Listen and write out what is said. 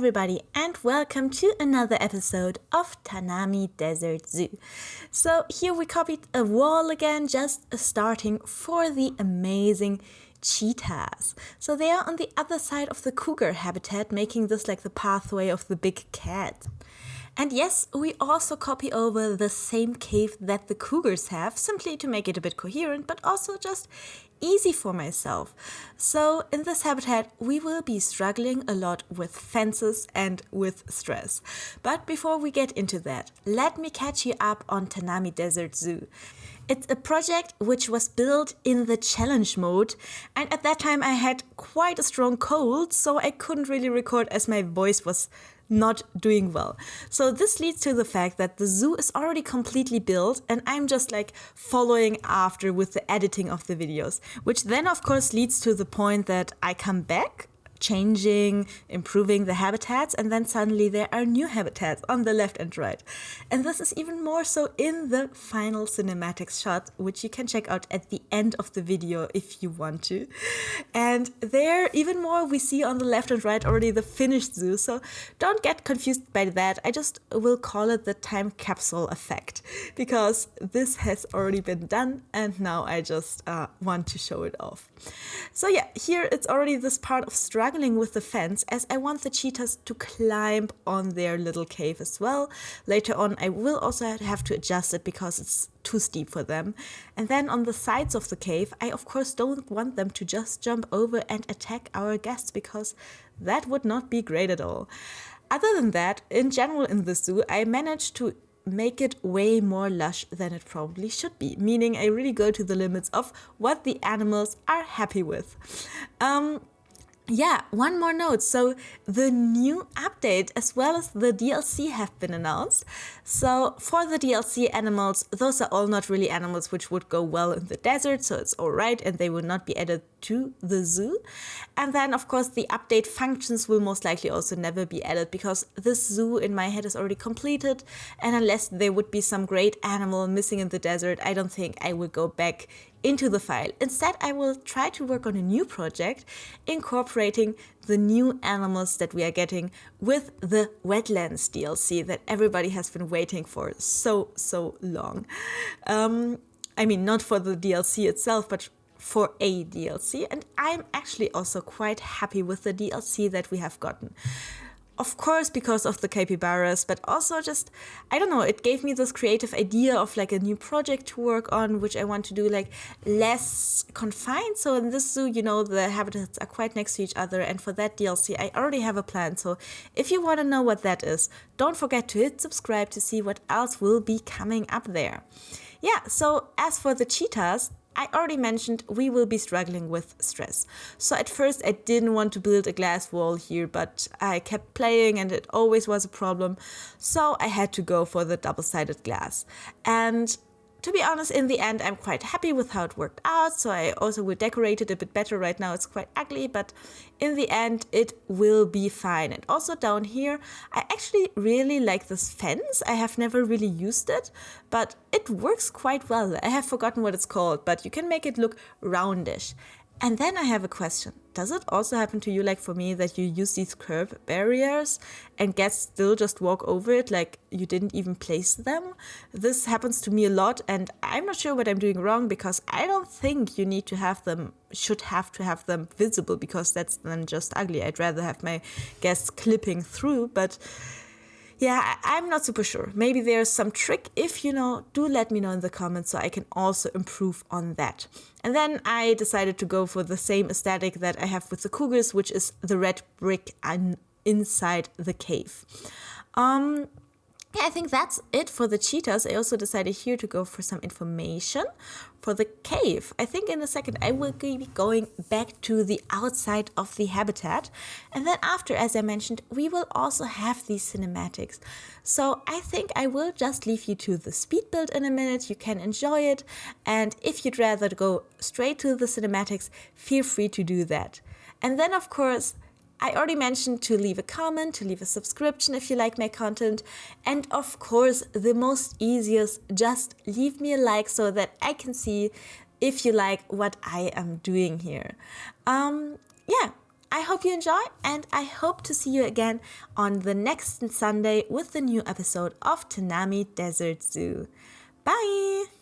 everybody, and welcome to another episode of Tanami Desert Zoo. So here we copied a wall again, just starting for the amazing cheetahs. So they are on the other side of the cougar habitat, making this like the pathway of the big cat. And yes, we also copy over the same cave that the cougars have, simply to make it a bit coherent, but also just easy for myself. So in this habitat, we will be struggling a lot with fences and with stress. But before we get into that, let me catch you up on Tanami Desert Zoo. It's a project which was built in the challenge mode, and at that time I had quite a strong cold, so I couldn't really record as my voice was not doing well. So this leads to the fact that the zoo is already completely built and I'm just like following after with the editing of the videos, which then of course leads to the point that I come back, changing, improving the habitats, and then suddenly there are new habitats on the left and right. And this is even more so in the final cinematics shot, which you can check out at the end of the video if you want to. And there, even more, we see on the left and right already the finished zoo, so don't get confused by that. I just will call it the time capsule effect, because this has already been done and now I just want to show it off. So yeah, here it's already this part of struggling with the fence, as I want the cheetahs to climb on their little cave as well. Later on I will also have to adjust it because it's too steep for them. And then on the sides of the cave, I of course don't want them to just jump over and attack our guests, because that would not be great at all. Other than that, in general in the zoo, I managed to make it way more lush than it probably should be, meaning I really go to the limits of what the animals are happy with. Yeah, one more note. So the new update as well as the DLC have been announced. So for the DLC animals, those are all not really animals which would go well in the desert, so it's alright and they will not be added to the zoo. And then of course the update functions will most likely also never be added, because this zoo in my head is already completed, and unless there would be some great animal missing in the desert, I don't think I will go back into the file. Instead, I will try to work on a new project incorporating the new animals that we are getting with the wetlands DLC that everybody has been waiting for so long. I mean, not for the DLC itself, but for a DLC, and I'm actually also quite happy with the DLC that we have gotten. Of course, because of the capybaras, but also just, I don't know, it gave me this creative idea of like a new project to work on, which I want to do like less confined. So in this zoo, you know, the habitats are quite next to each other, and for that DLC, I already have a plan. So if you want to know what that is, don't forget to hit subscribe to see what else will be coming up there. Yeah, so as for the cheetahs, I already mentioned we will be struggling with stress. So at first I didn't want to build a glass wall here, but I kept playing and it always was a problem. So I had to go for the double-sided glass. And to be honest, in the end, I'm quite happy with how it worked out. So I also will decorate it a bit better. Right now it's quite ugly, but in the end it will be fine. And also down here, I actually really like this fence. I have never really used it, but it works quite well. I have forgotten what it's called, but you can make it look roundish. And then I have a question. Does it also happen to you, like for me, that you use these curb barriers and guests still just walk over it like you didn't even place them? This happens to me a lot, and I'm not sure what I'm doing wrong, because I don't think you need to have them, should have to have them visible, because that's then just ugly. I'd rather have my guests clipping through, but yeah, I'm not super sure. Maybe there's some trick. If you know, do let me know in the comments so I can also improve on that. And then I decided to go for the same aesthetic that I have with the cougars, which is the red brick inside the cave. Yeah, I think that's it for the cheetahs. I also decided here to go for some information for the cave. I think in a second I will be going back to the outside of the habitat. And then after, as I mentioned, we will also have these cinematics. So I think I will just leave you to the Speedbuild in a minute. You can enjoy it. And if you'd rather go straight to the cinematics, feel free to do that. And then, of course, I already mentioned to leave a comment, to leave a subscription if you like my content. And of course, the most easiest, just leave me a like so that I can see if you like what I am doing here. Yeah, I hope you enjoy, and I hope to see you again on the next Sunday with the new episode of Tanami Desert Zoo. Bye!